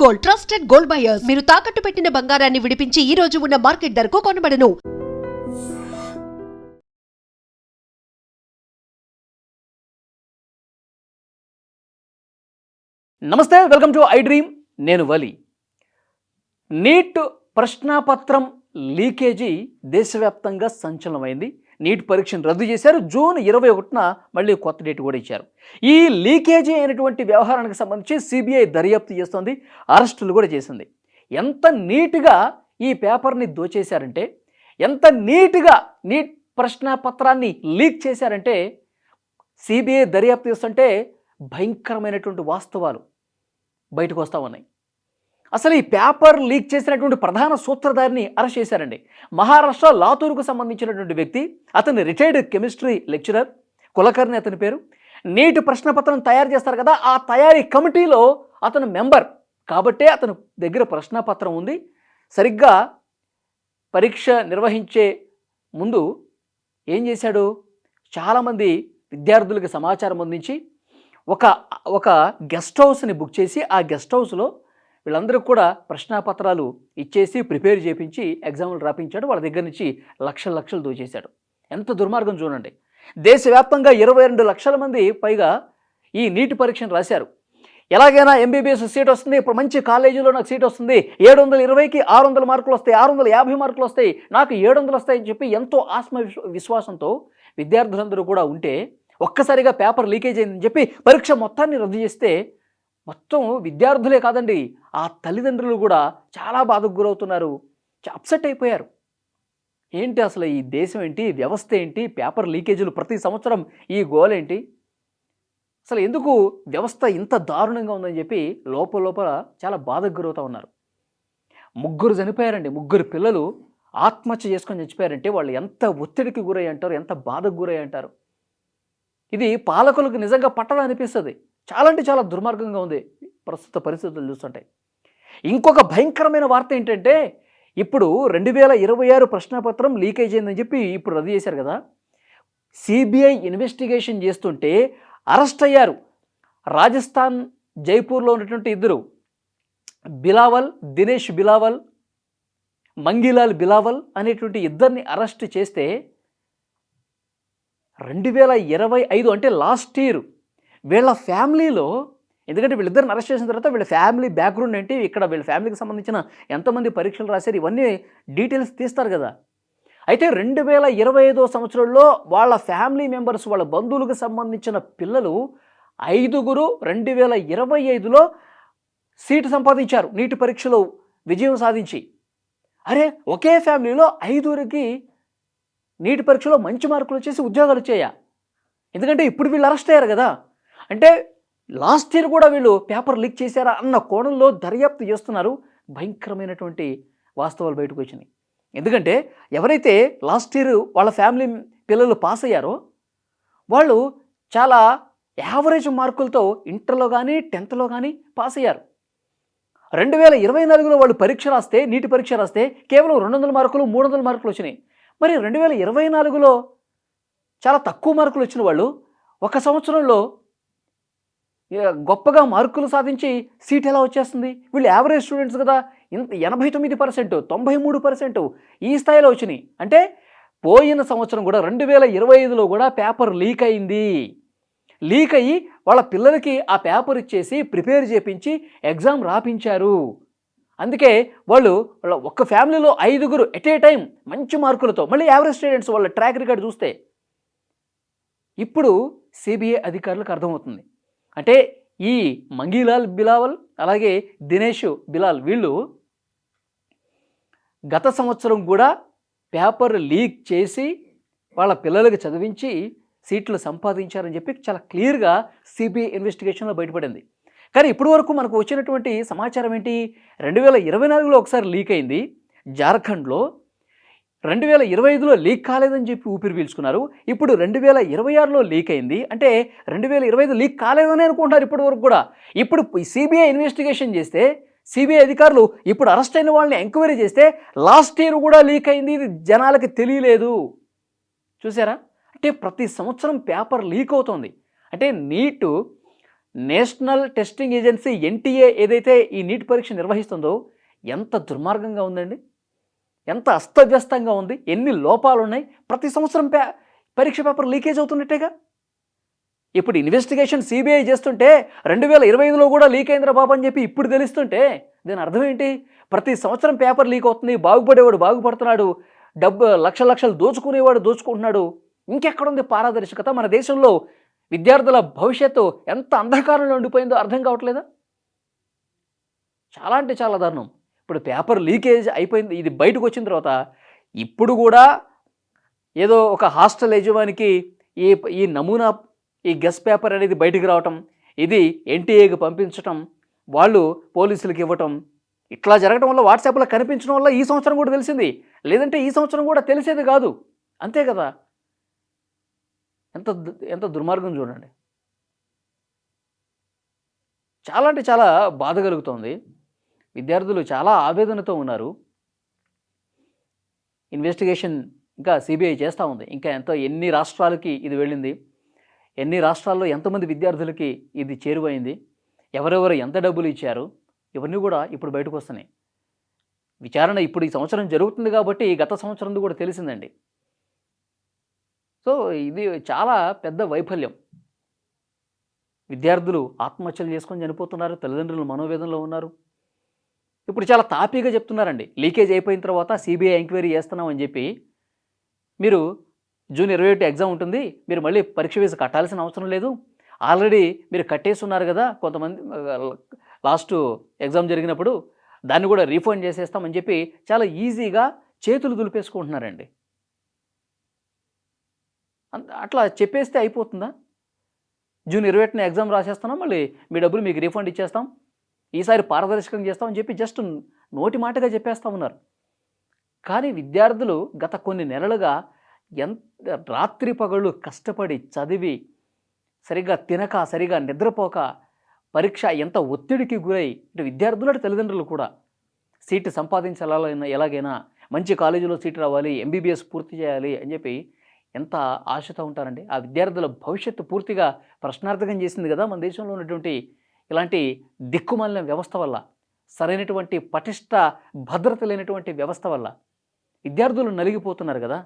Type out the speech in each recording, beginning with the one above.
Gold, trusted gold buyers. మీరు తాకట్టు పెట్టిన బంగారాన్ని విడిపించి ఈ రోజు ఉన్న మార్కెట్ ధరకు కొనబడను. నమస్తే, వెల్కమ్ టు ఐ డ్రీమ్. నేను వలి. నీట్ ప్రశ్నాపత్రం లీకేజీ దేశవ్యాప్తంగా సంచలనమైంది. నీట్ పరీక్షను రద్దు చేశారు. జూన్ 21న మళ్ళీ కొత్త డేట్ కూడా ఇచ్చారు. ఈ లీకేజీ అయినటువంటి వ్యవహారానికి సంబంధించి సిబిఐ దర్యాప్తు చేస్తోంది, అరెస్టులు కూడా చేసింది. ఎంత నీట్గా ఈ పేపర్ని దోచేశారంటే, ఎంత నీట్గా నీట్ ప్రశ్నాపత్రాన్ని లీక్ చేశారంటే, సిబిఐ దర్యాప్తు చేస్తుంటే భయంకరమైనటువంటి వాస్తవాలు బయటకు వస్తూ ఉన్నాయి. అసలు ఈ పేపర్ లీక్ చేసినటువంటి ప్రధాన సూత్రధారిని అరెస్ట్ చేశారండి. మహారాష్ట్ర లాతూరుకు సంబంధించినటువంటి వ్యక్తి. అతను రిటైర్డ్ కెమిస్ట్రీ లెక్చరర్, కులకర్ణి అతని పేరు. నీట్ ప్రశ్నపత్రం తయారు చేస్తారు కదా, ఆ తయారీ కమిటీలో అతను మెంబర్ కాబట్టే అతని దగ్గర ప్రశ్నపత్రం ఉంది. సరిగ్గా పరీక్ష నిర్వహించే ముందు ఏం చేశాడు, చాలామంది విద్యార్థులకు సమాచారం అందించి ఒక గెస్ట్ హౌస్ని బుక్ చేసి, ఆ గెస్ట్ హౌస్లో వీళ్ళందరికీ కూడా ప్రశ్నాపత్రాలు ఇచ్చేసి ప్రిపేర్ చేయించి ఎగ్జామ్లు రాపించాడు. వాళ్ళ దగ్గర నుంచి లక్షలు దోచేశాడు. ఎంత దుర్మార్గం చూడండి. దేశవ్యాప్తంగా 22 లక్షల మంది పైగా ఈ నీట్ పరీక్షను రాశారు. ఎలాగైనా ఎంబీబీఎస్ సీట్ వస్తుంది, ఇప్పుడు మంచి కాలేజీలో నాకు సీట్ వస్తుంది, 720కి 600 మార్కులు వస్తాయి, 650 మార్కులు వస్తాయి, నాకు 700 వస్తాయని చెప్పి ఎంతో విశ్వాసంతో విద్యార్థులందరూ కూడా ఉంటే, ఒక్కసారిగా పేపర్ లీకేజ్ అయిందని చెప్పి పరీక్ష మొత్తాన్ని రద్దు చేస్తే మొత్తం విద్యార్థులే కాదండి, ఆ తల్లిదండ్రులు కూడా చాలా బాధకు గురవుతున్నారు, అప్సెట్ అయిపోయారు. ఏంటి అసలు ఈ దేశం ఏంటి, వ్యవస్థ ఏంటి, పేపర్ లీకేజీలు ప్రతి సంవత్సరం ఈ గోలేంటి, అసలు ఎందుకు వ్యవస్థ ఇంత దారుణంగా ఉందని చెప్పి లోపల చాలా బాధకు గురవుతూ ఉన్నారు. 3 చనిపోయారండి. 3 పిల్లలు ఆత్మహత్య చేసుకొని చచ్చిపోయారంటే వాళ్ళు ఎంత ఒత్తిడికి గురై అంటారు, ఎంత బాధకు గురై అంటారు. ఇది పాలకులకు నిజంగా పట్టదనిపిస్తుంది. చాలా అంటే చాలా దుర్మార్గంగా ఉంది ప్రస్తుత పరిస్థితులు చూస్తుంటే. ఇంకొక భయంకరమైన వార్త ఏంటంటే, ఇప్పుడు 2026 ప్రశ్నపత్రం లీకేజ్ అయిందని చెప్పి ఇప్పుడు రద్దు చేశారు కదా, సిబిఐ ఇన్వెస్టిగేషన్ చేస్తుంటే అరెస్ట్ అయ్యారు. రాజస్థాన్ జైపూర్లో ఉన్నటువంటి 2 బిలావల్, దినేష్ బిలావల్, మంగిలాల్ బిలావల్ అనేటువంటి 2ని అరెస్ట్ చేస్తే 2025 అంటే లాస్ట్ ఇయర్ వీళ్ళ ఫ్యామిలీలో, ఎందుకంటే వీళ్ళిద్దరిని అరెస్ట్ చేసిన తర్వాత వీళ్ళ ఫ్యామిలీ బ్యాక్గ్రౌండ్ ఏంటి, ఇక్కడ వీళ్ళ ఫ్యామిలీకి సంబంధించిన ఎంతమంది పరీక్షలు రాశారు, ఇవన్నీ డీటెయిల్స్ తీస్తారు కదా. అయితే 2025 సంవత్సరంలో వాళ్ళ ఫ్యామిలీ మెంబర్స్, వాళ్ళ బంధువులకు సంబంధించిన పిల్లలు 5 2025లో సీటు సంపాదించారు, నీటి పరీక్షలో విజయం సాధించి. అరే, ఒకే ఫ్యామిలీలో 5 నీటి పరీక్షలో మంచి మార్కులు వచ్చేసి ఉద్యోగాలు వచ్చాయా? ఎందుకంటే ఇప్పుడు వీళ్ళు అరెస్ట్ అయ్యారు కదా, అంటే లాస్ట్ ఇయర్ కూడా వీళ్ళు పేపర్ లీక్ చేశారా అన్న కోణంలో దర్యాప్తు చేస్తున్నారు. భయంకరమైనటువంటి వాస్తవాలు బయటకు వచ్చినాయి. ఎందుకంటే ఎవరైతే లాస్ట్ ఇయర్ వాళ్ళ ఫ్యామిలీ పిల్లలు పాస్ అయ్యారో వాళ్ళు చాలా యావరేజ్ మార్కులతో ఇంటర్లో కానీ 10థ్లో కానీ పాస్ అయ్యారు. 2024లో వాళ్ళు పరీక్ష రాస్తే, నీటి పరీక్ష రాస్తే కేవలం 200 మార్కులు 300 మార్కులు వచ్చినాయి. మరి 2024లో చాలా తక్కువ మార్కులు వచ్చిన వాళ్ళు ఒక సంవత్సరంలో గొప్పగా మార్కులు సాధించి సీట్ ఎలా వచ్చేస్తుంది? వీళ్ళు యావరేజ్ స్టూడెంట్స్ కదా, 89%, 93% ఈ స్థాయిలో వచ్చినాయి. అంటే పోయిన సంవత్సరం కూడా 2025లో కూడా పేపర్ లీక్ అయింది. లీక్ అయ్యి వాళ్ళ పిల్లలకి ఆ పేపర్ ఇచ్చేసి ప్రిపేర్ చేయించి ఎగ్జామ్ రాపించారు. అందుకే వాళ్ళ ఒక్క ఫ్యామిలీలో 5 ఎట్ ఏ టైం మంచి మార్కులతో, మళ్ళీ యావరేజ్ స్టూడెంట్స్ వాళ్ళ ట్రాక్ రికార్డ్ చూస్తే ఇప్పుడు సిబిఐ అధికారులకు అర్థమవుతుంది. అంటే ఈ మంగీలాల్ బిలావల్ అలాగే దినేష్ బిలాల్ వీళ్ళు గత సంవత్సరం కూడా పేపర్ లీక్ చేసి వాళ్ళ పిల్లలకు చదివించి సీట్లు సంపాదించారని చెప్పి చాలా క్లియర్గా సిబిఐ ఇన్వెస్టిగేషన్లో బయటపడింది. కానీ ఇప్పటి వరకు మనకు వచ్చినటువంటి సమాచారం ఏంటి, 2024లో ఒకసారి లీక్ అయింది జార్ఖండ్లో, 2025లో లీక్ కాలేదని చెప్పి ఊపిరి పీల్చుకున్నారు. ఇప్పుడు 2026లో లీక్ అయింది. అంటే 2025 లీక్ కాలేదని అనుకుంటున్నారు ఇప్పటి వరకు కూడా. ఇప్పుడు సిబిఐ ఇన్వెస్టిగేషన్ చేస్తే, సిబిఐ అధికారులు ఇప్పుడు అరెస్ట్ అయిన వాళ్ళని ఎంక్వైరీ చేస్తే లాస్ట్ ఇయర్ కూడా లీక్ అయింది, ఇది జనాలకి తెలియలేదు. చూసారా? అంటే ప్రతి సంవత్సరం పేపర్ లీక్ అవుతుంది. అంటే నీటు నేషనల్ టెస్టింగ్ ఏజెన్సీ ఎన్టీఏ ఏదైతే ఈ నీట్ పరీక్ష నిర్వహిస్తుందో ఎంత దుర్మార్గంగా ఉందండి, ఎంత అస్తవ్యస్తంగా ఉంది, ఎన్ని లోపాలు ఉన్నాయి. ప్రతి సంవత్సరం పరీక్ష పేపర్ లీకేజ్ అవుతున్నట్టేగా. ఇప్పుడు ఇన్వెస్టిగేషన్ సిబిఐ చేస్తుంటే 2025లో కూడా లీక్ అయిందిరా బాబు అని చెప్పి ఇప్పుడు తెలుస్తుంటే దీని అర్థం ఏంటి? ప్రతి సంవత్సరం పేపర్ లీక్ అవుతుంది, బాగుపడేవాడు బాగుపడుతున్నాడు, లక్షలు దోచుకునేవాడు దోచుకుంటున్నాడు. ఇంకెక్కడుంది పారదర్శకత? మన దేశంలో విద్యార్థుల భవిష్యత్తు ఎంత అంధకారంలో ఉండిపోయిందో అర్థం కావట్లేదా? చాలా అంటే చాలా దారుణం. ఇప్పుడు పేపర్ లీకేజ్ అయిపోయింది, ఇది బయటకు వచ్చిన తర్వాత ఇప్పుడు కూడా ఏదో ఒక హాస్టల్ యజమానికి ఈ నమూనా ఈ గెస్ పేపర్ అనేది బయటికి రావటం, ఇది ఎన్టీఏకి పంపించటం, వాళ్ళు పోలీసులకు ఇవ్వటం, ఇట్లా జరగడం వల్ల వాట్సాప్లో కనిపించడం వల్ల ఈ సంవత్సరం కూడా తెలిసింది, లేదంటే ఈ సంవత్సరం కూడా తెలిసేది కాదు. అంతే కదా. ఎంత ఎంత దుర్మార్గం చూడండి. చాలా అంటే చాలా బాధ కలుగుతోంది. విద్యార్థులు చాలా ఆవేదనతో ఉన్నారు. ఇన్వెస్టిగేషన్ ఇంకా సిబిఐ చేస్తూ ఉంది. ఇంకా ఎన్ని రాష్ట్రాలకి ఇది వెళ్ళింది, ఎన్ని రాష్ట్రాల్లో ఎంతమంది విద్యార్థులకి ఇది చేరువైంది, ఎవరెవరు ఎంత డబ్బులు ఇచ్చారు, ఇవన్నీ కూడా ఇప్పుడు బయటకు వస్తున్నాయి. విచారణ ఇప్పుడు ఈ సంవత్సరం జరుగుతుంది కాబట్టి గత సంవత్సరం కూడా తెలిసిందండి. సో ఇది చాలా పెద్ద వైఫల్యం. విద్యార్థులు ఆత్మహత్యలు చేసుకొని చనిపోతున్నారు, తల్లిదండ్రులు మనోవేదనలో ఉన్నారు. ఇప్పుడు చాలా తాపీగా చెప్తున్నారండి, లీకేజ్ అయిపోయిన తర్వాత సిబిఐ ఎంక్వైరీ చేస్తున్నామని చెప్పి. మీరు జూన్ 21 ఎగ్జామ్ ఉంటుంది, మీరు మళ్ళీ పరీక్ష ఫీజు కట్టాల్సిన అవసరం లేదు, ఆల్రెడీ మీరు కట్టేసి ఉన్నారు కదా, కొంతమంది లాస్ట్ ఎగ్జామ్ జరిగినప్పుడు దాన్ని కూడా రీఫండ్ చేసేస్తామని చెప్పి చాలా ఈజీగా చేతులు దులిపేసుకుంటున్నారండి. అట్లా చెప్పేస్తే అయిపోతుందా? జూన్ 21న ఎగ్జామ్ రాసేస్తున్నాం, మళ్ళీ మీ డబ్బులు మీకు రీఫండ్ ఇచ్చేస్తాం, ఈసారి పారదర్శకంగా చేస్తామని చెప్పి జస్ట్ నోటి మాటగా చెప్పేస్తూ ఉన్నారు. కానీ విద్యార్థులు గత కొన్ని నెలలుగా ఎంత రాత్రి పగళ్ళు కష్టపడి చదివి సరిగ్గా తినక సరిగా నిద్రపోక పరీక్ష ఎంత ఒత్తిడికి గురై, ఇటు విద్యార్థులు అటు తల్లిదండ్రులు కూడా సీటు సంపాదించాలైనా, ఎలాగైనా మంచి కాలేజీలో సీటు రావాలి, ఎంబీబీఎస్ పూర్తి చేయాలి అని చెప్పి ఎంత ఆశతో ఉంటారండి. ఆ విద్యార్థుల భవిష్యత్తు పూర్తిగా ప్రశ్నార్థకం చేసింది కదా మన దేశంలో ఉన్నటువంటి ఇలాంటి దిక్కుమాలిన వ్యవస్థ వల్ల, సరైనటువంటి పటిష్ట భద్రత లేనటువంటి వ్యవస్థ వల్ల విద్యార్థులు నలిగిపోతున్నారు కదా.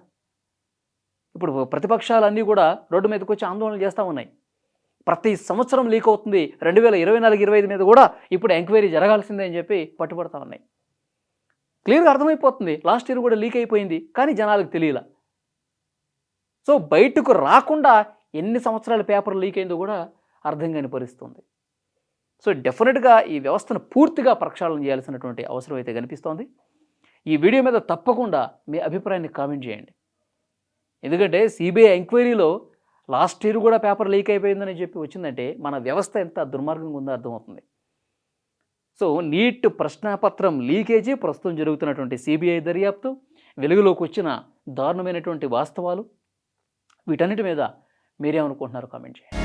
ఇప్పుడు ప్రతిపక్షాలన్నీ కూడా రోడ్డు మీదకి వచ్చి ఆందోళనలు చేస్తూ ఉన్నాయి. ప్రతి సంవత్సరం లీక్ అవుతుంది, 2024-25 మీద కూడా ఇప్పుడు ఎంక్వైరీ జరగాల్సిందే అని చెప్పి పట్టుబడతా ఉన్నాయి. క్లియర్గా అర్థమైపోతుంది, లాస్ట్ ఇయర్ కూడా లీక్ అయిపోయింది, కానీ జనాలకు తెలియలా. సో బయటకు రాకుండా ఎన్ని సంవత్సరాల పేపర్ లీక్ అయిందో కూడా అర్థం కాని పరిస్థితుంది. సో డెఫినెట్గా ఈ వ్యవస్థను పూర్తిగా ప్రక్షాళన చేయాల్సినటువంటి అవసరం అయితే కనిపిస్తోంది. ఈ వీడియో మీద తప్పకుండా మీ అభిప్రాయాన్ని కామెంట్ చేయండి. ఎందుకంటే సిబిఐ ఎంక్వైరీలో లాస్ట్ ఇయర్ కూడా పేపర్ లీక్ అయిపోయిందని చెప్పి వచ్చిందంటే మన వ్యవస్థ ఎంత దుర్మార్గంగా ఉందో అర్థమవుతుంది. సో నీట్ ప్రశ్నాపత్రం లీకేజీ, ప్రస్తుతం జరుగుతున్నటువంటి సిబిఐ దర్యాప్తు, వెలుగులోకి వచ్చిన దారుణమైనటువంటి వాస్తవాలు, వీటన్నిటి మీద మీరేమనుకుంటున్నారో కామెంట్ చేయండి.